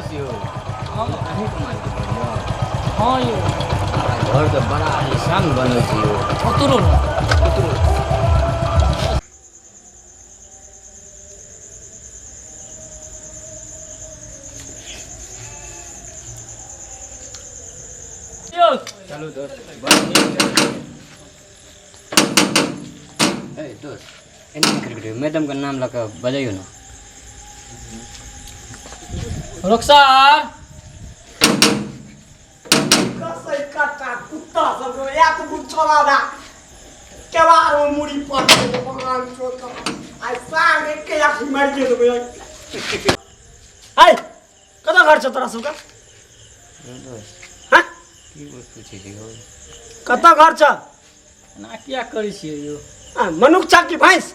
दोस्त यो हाँ कहीं को मान के बढ़िया हाँ यो घर तो बड़ा आलिशान बनो छी यो उतरो ना उतरो यो चलो दोस्त ए दोस्त एने करके मैडम का नाम लगा बजाइयो ना रुखसार कसै काटा कुत्ता सब या तो कुछ छोड़ा ना केवारो मुड़ी पर भगवान को तो आई सागे के या मर गयो तो हाय कदा घर छ तोरा सबका दोस्त हां की वस्तु छी जी हो कता घर छ ना क्या करी छियै यो मनुख छ कि भैंस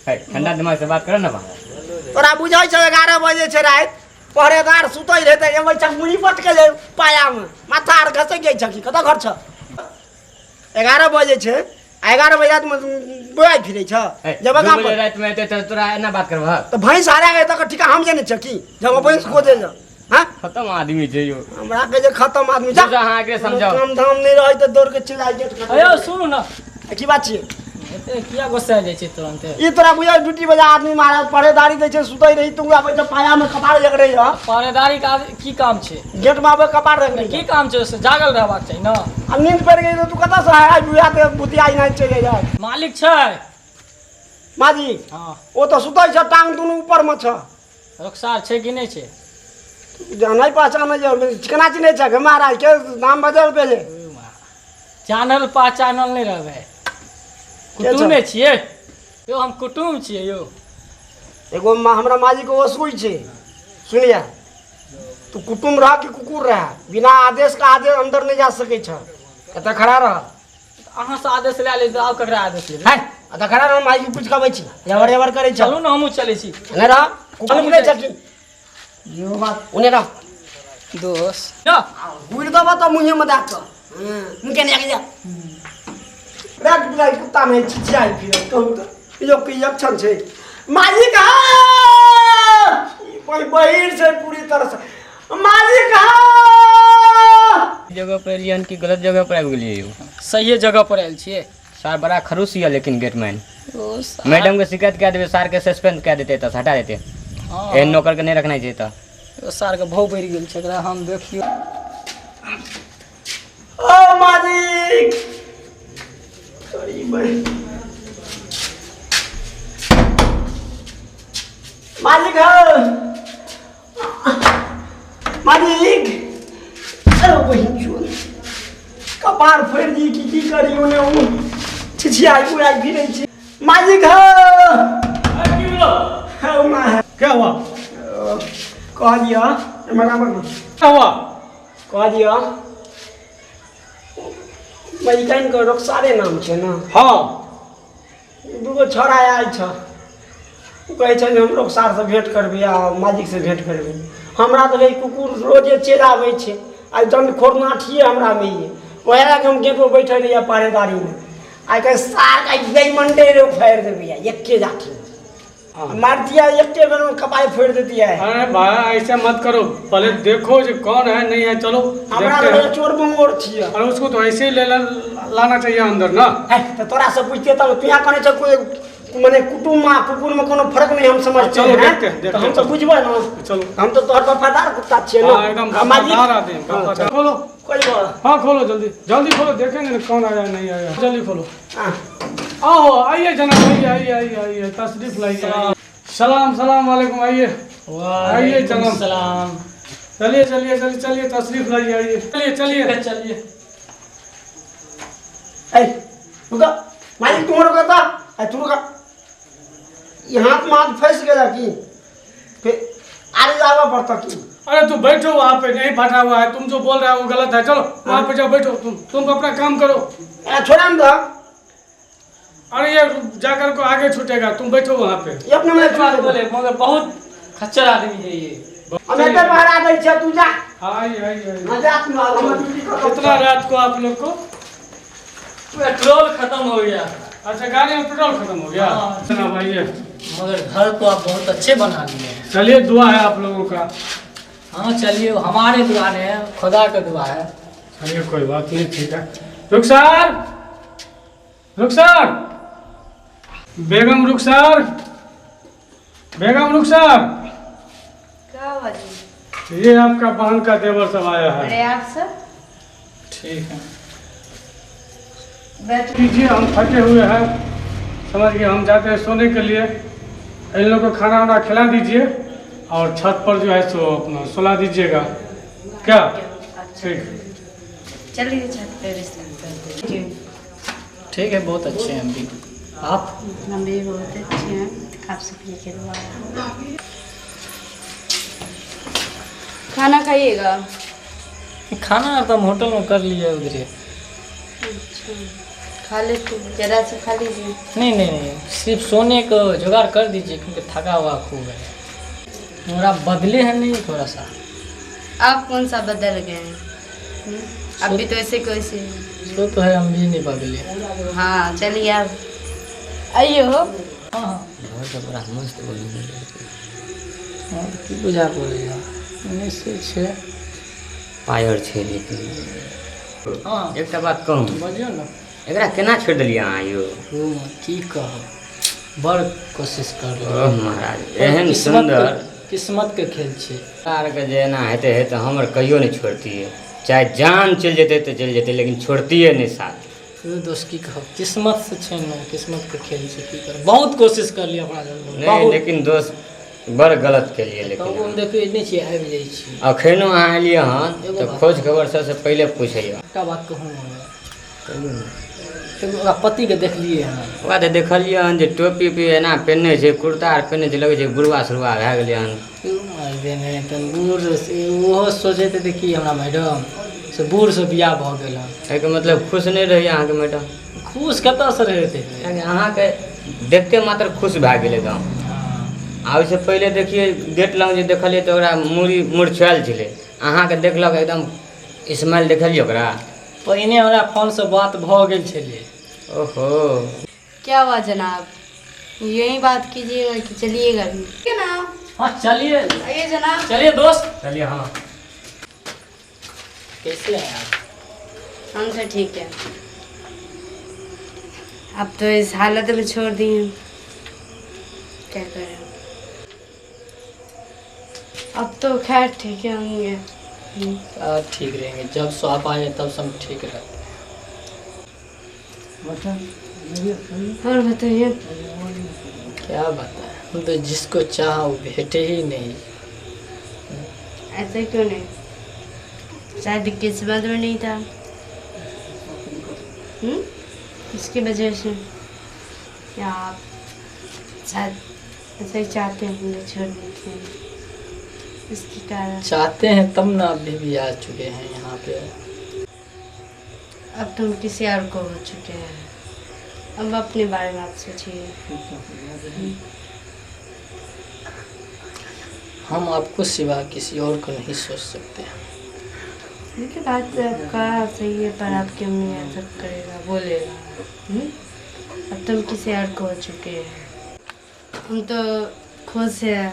है ठंडा दिमाग से बात करो ना बा तोरा बुझै छ 11 बजे छ रात पहरेदार सुतै रहे त एबै छ मुड़ी पटके ले पाया में माथा आर घसै गई छ कि कता घर छ 11 बजे छ 11 बजे रात में बोआई फिरै छ जब गाम पर रात में तो तोरा एना बात करबा तो भैंस हारा गए तक ठीक हम जाने छ कि जब भैंस खोजे जा हां खत्म आदमी छै यो हमरा के जे खत्म आदमी जा अहाँ के समझाओ काम धाम नहीं रहे त दौड़ के चिल्ला गेट अयो सुनु ना की बात छियै एते किया गुस्सा जाय छै तुरंत ई तोरा बुझा ड्यूटी बजा आदमी मारा पहरेदारी दै छै सुतै रही तू आबै त पाया में कपार जग रही ह पहरेदारी का की काम छै गेट में आबै कपार रख की काम छै से जागल रहबाक चाही ना आ नींद पड़ गई तो तू कता से आय बुझा ते बुतिया नहीं चले जा मालिक छै माजी हाँ ओ तो सुतै छ टांग दुनु ऊपर में छ रुखसार छै कि नहीं छै जानै पहचान जे चिकना चिन्है छ के महाराज के नाम बदल पे जे जानल पहचानल नहीं रहबै कुटुम्बे छियै यो हम कुटुम्ब छियै यो एगो हमरा माजी को वसूई छे सुनिया तू कुटुम्ब रह कि कुकुर रह बिना आदेश का आदेश अंदर नहीं जा सके छ कत खड़ा रह अहाँ से आदेश ले ले आब ककरा आदेश ले है अत खड़ा रह माजी के पूछ कबै छी एवर एवर करे छ चलू ना हमहूँ चलै छी ने रह कुटुम्ब नहीं छ कि यो बात उन्हें रह दोस्त ना गुड़ दबा तो मुंह में दाक मुंह के नहीं जा रात बिलाई कुत्ता में चिचियाई फिर कहू तो यो की अक्षर छे मालिक कोई बहिर से पूरी तरह से मालिक जगह पर एलियन की गलत जगह पर आबि गेलियै यो सही जगह पर आयल छियै सार बड़ा खरूस हिया लेकिन गेटमैन ओ मैडम के शिकायत कह देबे सार के सस्पेंड कह देते त हटा देते हाँ एहन नौकर के नहीं रखना चाहिए था सार के भाव बढ़ि गेल छै एकरा हम देखियो ओ मालिक सॉरी भाई मालिक मालिक अरे बहिन जो कपार फोड़ दी की करी ओने छिछियाई पुराई फिरै छी मालिक क्या हुआ कह दिया बराबर क्या हुआ कह दिया मलिकाइन के रुखसारे नाम छै ना हाँ दूगो छोड़ा आयल छ कहै छै जे हम रुखसार से भेंट करबै आ मालिक से भेंट करबै हमरा तऽ भाई कुकुर रोजे चलि आबै छै आ दंड खोरनाठिए हमरा में ये ओहे के हम गेट पर बैठल रहिए पहरेदारी में आई के सार का बेईमंडे रे फाड़ देबै एके जाठी मार दिया एके बेर में कपाई फोड़ देती है अरे भाई ऐसा मत करो पहले देखो जो कौन है नहीं है चलो हमरा देखते तो हैं। चोर बंगोर छिए अरे उसको तो ऐसे ही लाना चाहिए अंदर ना है तो तोरा से पूछते तब तू यहाँ कने छ कोई माने कुटुम्ब में कुकुर में कोनो फर्क नहीं हम समझते चलो, हैं देखते हैं, तो हम तो चलो। बुझबै ना चलो हम तो तोहर वफादार कुत्ता छिए ना हाँ एकदम आ मालिक- वफादार आते हैं हाँ, वफादार। खोलो कोई बात हाँ खोलो जल्दी जल्दी खोलो देखेंगे ना कौन आया नहीं आया जल्दी खोलो हाँ आओ आइए जनाब आइए आइए आइए आइए तशरीफ लाइए सलाम सलाम वालेकुम आइए आइए जनाब सलाम चलिए चलिए चलिए चलिए तशरीफ लाइए आइए चलिए चलिए चलिए ए रुका मालिक तुम रुका था तू रुका ये हाथ में हाथ फंस गया कि फिर आगे जाना पड़ता कि अरे तू बैठो वहाँ पे नहीं बैठा हुआ है तुम जो बोल रहे हो वो गलत है चलो वहाँ पे जाओ बैठो तुम अपना काम करो छोड़ा ना अरे ये जाकर को आगे छूटेगा तुम बैठो वहाँ पे ये अपने में छोड़ दे बोले मगर बहुत खच्चर आदमी है ये हम इधर बाहर आ गई छ तू जा आइए आइए आइए मजाक में हम ड्यूटी कर कितना रात को आप लोग को पेट्रोल खत्म हो गया अच्छा गाड़ी में पेट्रोल खत्म हो गया हाँ। जनाब आइए मगर घर को आप बहुत अच्छे बना लिए हैं। चलिए दुआ है आप लोगों का। हाँ चलिए, हमारे दुआ नहीं है, खुदा का दुआ है। चलिए कोई बात नहीं, ठीक है। रुखसार, रुखसार, बेगम रुखसार, बेगम रुखसार, क्या हुआ जी? ये आपका बहन का देवर सब आया है। अरे आप सब ठीक है, बैठ। कीजिए, हम थके हुए हैं, समझ गए। हम जाते हैं सोने के लिए। इन लोगों को खाना वाना खिला दीजिए और छत पर जो है सो अपना सुला दीजिएगा, क्या? ठीक। चलिए छत पे विश्राम करते हैं। ठीक है, बहुत अच्छे हैं हम भी। आप? हम भी बहुत अच्छे हैं, आप सभी के दुआ। खाना खाइएगा? खाना तो हम होटल में कर लिए उधर। अच्छा, खा लेते, जरा से खा लीजिए। नहीं नहीं नहीं, सिर्फ सोने को जुगाड़ कर दीजिए क्योंकि थका हुआ खूब है। मेरा बदले हैं नहीं थोड़ा सा। आप कौन सा बदल गए हैं? आप भी तो ऐसे कैसे? तो है, हम भी नहीं बदले। हाँ चलिए आप आइए हो। हाँ घर तो बड़ा मस्त बनी हाँ, की बुझा पड़ेगा 1906। पायर छै लेकिन हाँ एकटा बात कहूँ, बजियो ना। एकरा केना छोड़ि देलियै अहाँ यौ? की कहब, बड़ कोशिश कर ओह महाराज, एहन सुंदर किस्मत के खेल छै। आरके जे एना हेतै हेतै हमर कहियो नहि छोड़तियै, चाहे जान चलि जेतै तऽ चलि जेतै, लेकिन छोड़तियै नहि साथ। दोस्त की कहब, किस्मत से छै ने, किस्मत के खेल छै, की करब। बहुत कोशिश कर लिया अपना जन्म नहीं लेकिन दोस्त बड़ गलत केलियै। तब लेकिन हम देखिए नहीं छियै, आबि जाइ छी। अखनो अहाँ एलियै हन तऽ खोज खबर सबसे पहिले पूछैया। का बात कहूँ तो ओकरा पति के देखलिए हन। ओकरा तऽ देखलियै हन जे टोपी उपी एना पेन्हने छै, कुर्ता आर पेन्हने छै, लगै छै बुढ़वा सुढ़वा भए गेलै हन। बूढ़ ओहो सोचैत हेतै कि हमरा मैडम से बूढ़ से बियाह भऽ गेल हन। एहिके मतलब खुश नहि रही अहाँके मैडम? खुश कतऽसँ रहतै? किएकि अहाँके देखते मात्र खुश भए गेलै एकदम। आ ओहिसँ पहिले देखिए गेट लग जे देखलियै तऽ ओकरा मूड़ी मुरछायल छलै, अहाँके देखलक एकदम स्माइल देखलियै ओकरा। पहिने हमरा फोन से बात भऽ गेल छलै। ओहो, क्या हुआ जनाब? यही बात कीजिएगा कि चलिएगा भी? क्या नाम? हाँ चलिए, आइए जनाब। चलिए दोस्त। चलिए। हाँ कैसे हैं आप? हमसे ठीक है। अब तो इस हालत में छोड़ दिए, क्या करें। अब तो खैर ठीक है होंगे। ठीक रहेंगे, जब स्वाप आए तब सब ठीक रहते। और बताइए। क्या बताएं, हम तो जिसको चाहा वो भेटे ही नहीं। ऐसा क्यों नहीं? शायद किस्मत में नहीं था। इसकी वजह से या आप शायद ऐसा ही चाहते होंगे छोड़ने के लिए, इसके कारण। चाहते हैं तब ना, अभी भी आ चुके हैं यहाँ पे। अब तुम किसी और को हो चुके हैं, अब अपने बारे में आप सोचिए। हम आपको सिवा किसी और को नहीं सोच सकते हैं। देखिए बात तो आपका सही है, पर आपकी अम्मी ऐसा करेगा, बोलेगा। अब तुम किसी और को हो चुके हैं, हम तो खुश हैं।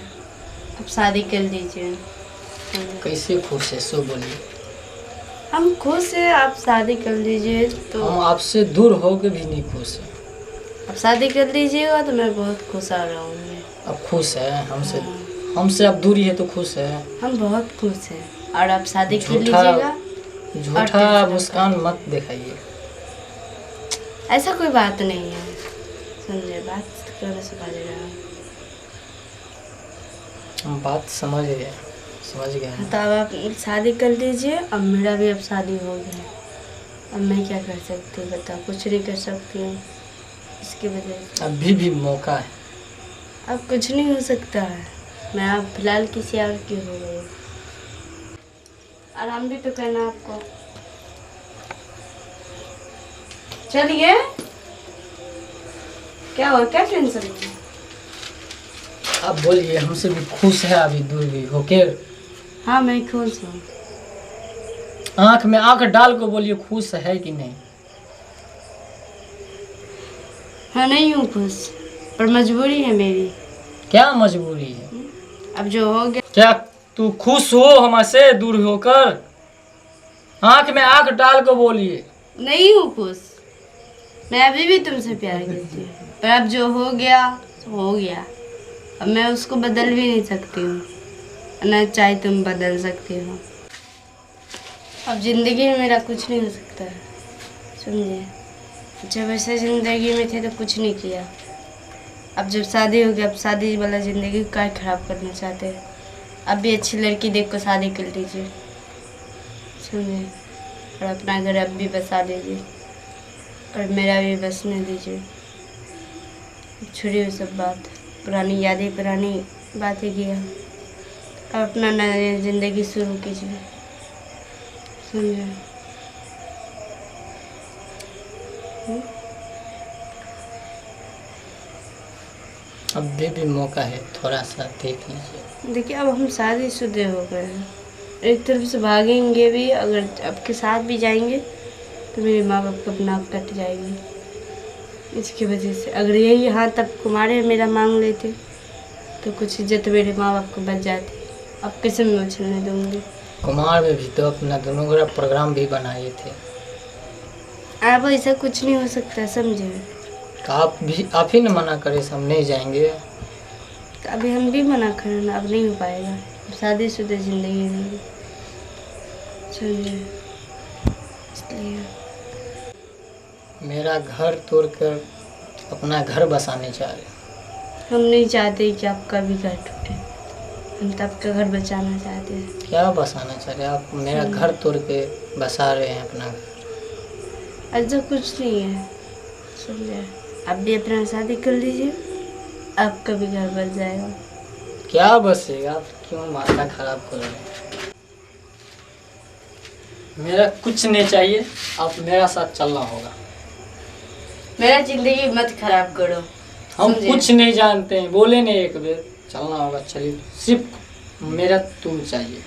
अब शादी कर लीजिए। कैसे खुश है सो बोलिए। हम खुश हैं, आप शादी कर लीजिए तो। हम आपसे दूर होकर भी नहीं खुश हैं। अब शादी कर लीजिएगा तो मैं बहुत खुश आ रहा हूँ। अब खुश है हमसे, हमसे अब दूरी है तो खुश है। हम बहुत खुश हैं और आप शादी कर झूठा- लीजिएगा। झूठा मुस्कान मत दिखाइए। ऐसा कोई बात नहीं है, समझे? बात करने से बाज रहा है। हम बात समझ गए, समझ गए। तो अब आप शादी कर लीजिए। अब मेरा भी अब शादी हो गया, अब मैं क्या कर सकती हूँ बताओ? कुछ नहीं कर सकती हूँ इसकी वजह से। अभी भी मौका है। अब कुछ नहीं हो सकता है, मैं अब फिलहाल किसी और की हो गई। आराम भी तो करना आपको। चलिए, क्या हो, क्या टेंशन है? अब बोलिए, हमसे भी खुश है अभी दूर भी होके? हाँ मैं खुश हूँ। आंख में आंख डाल को बोलिए, खुश है कि नहीं? हाँ नहीं हूँ खुश, पर मजबूरी है मेरी। क्या मजबूरी है? अब जो हो गया। क्या तू खुश हो हमसे दूर होकर? आंख में आंख डाल कर बोलिए। नहीं हूँ खुश, मैं अभी भी तुमसे प्यार करती हूँ, पर अब जो हो गया तो हो गया। अब मैं उसको बदल भी नहीं सकती हूँ, ना चाहे तुम बदल सकती हो। अब जिंदगी में मेरा कुछ नहीं हो सकता है, समझे? जब ऐसे जिंदगी में थे तो कुछ नहीं किया, अब जब शादी हो गई, अब शादी वाला जिंदगी क्या खराब करना चाहते हैं? अब भी अच्छी लड़की देख को शादी कर लीजिए, समझे? और अपना घर अब भी बसा दीजिए और मेरा भी बसने दीजिए। छोड़िए वो सब बात, पुरानी यादें, पुरानी बातें किया। अब अपना नया ज़िंदगी शुरू कीजिए, समझे? अब भी मौका है, थोड़ा सा देख लीजिए। देखिए अब हम शादीशुदा हो गए हैं, एक तरफ से भागेंगे भी, अगर आपके साथ भी जाएंगे तो मेरे माँ बाप का नाक कट जाएगी इसकी वजह से। अगर यही यहाँ तक कुमारे मेरा मांग लेते तो कुछ इज्जत मेरे माँ बाप को बच जाती। अब कैसे मैं उछलने दूँगी? कुमार में भी तो अपना दोनों का प्रोग्राम भी बनाए थे। अब ऐसा कुछ नहीं हो सकता, समझे? तो आप ही न मना करे, हम नहीं जाएंगे। तो अभी हम भी मना करें ना, अब नहीं हो पाएगा। अब शादीशुदा जिंदगी नहीं, समझे? इसलिए मेरा घर तोड़कर अपना घर बसाने चाह रहे। हम नहीं चाहते कि आपका भी घर टूटे, हम तो आपका घर बचाना चाहते हैं। क्या बसाना चाह रहे आप? मेरा घर तोड़ के बसा रहे हैं अपना घर। ऐसा कुछ नहीं है, समझे? आप भी अपना शादी कर लीजिए, आपका भी घर बच जाएगा। क्या बसेगा? आप क्यों माथा खराब कर रहे हैं? मेरा कुछ नहीं चाहिए, आप मेरा साथ चलना होगा। मेरा जिंदगी मत खराब करो। हम समझे? कुछ नहीं जानते हैं, बोले नहीं एक बार चलना होगा। चलिए, सिर्फ मेरा तुम चाहिए।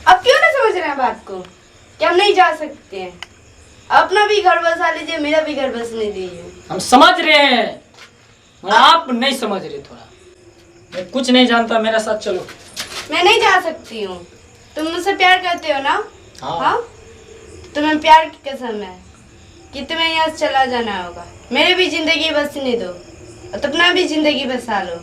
अब क्यों नहीं समझ रहे हैं बात को कि हम नहीं जा सकते हैं? अपना भी घर बसा लीजिए, मेरा भी घर बसने दीजिए। हम समझ रहे हैं मगर आप नहीं समझ रहे। थोड़ा मैं कुछ नहीं जानता, मेरा साथ चलो। मैं नहीं जा सकती हूँ। तुम मुझसे प्यार करते हो ना? हाँ। हाँ? तुम्हें प्यार की कसम है कि तुम्हें यहाँ से चला जाना होगा। मेरी भी जिंदगी बसने दो और अपना भी जिंदगी बसा लो।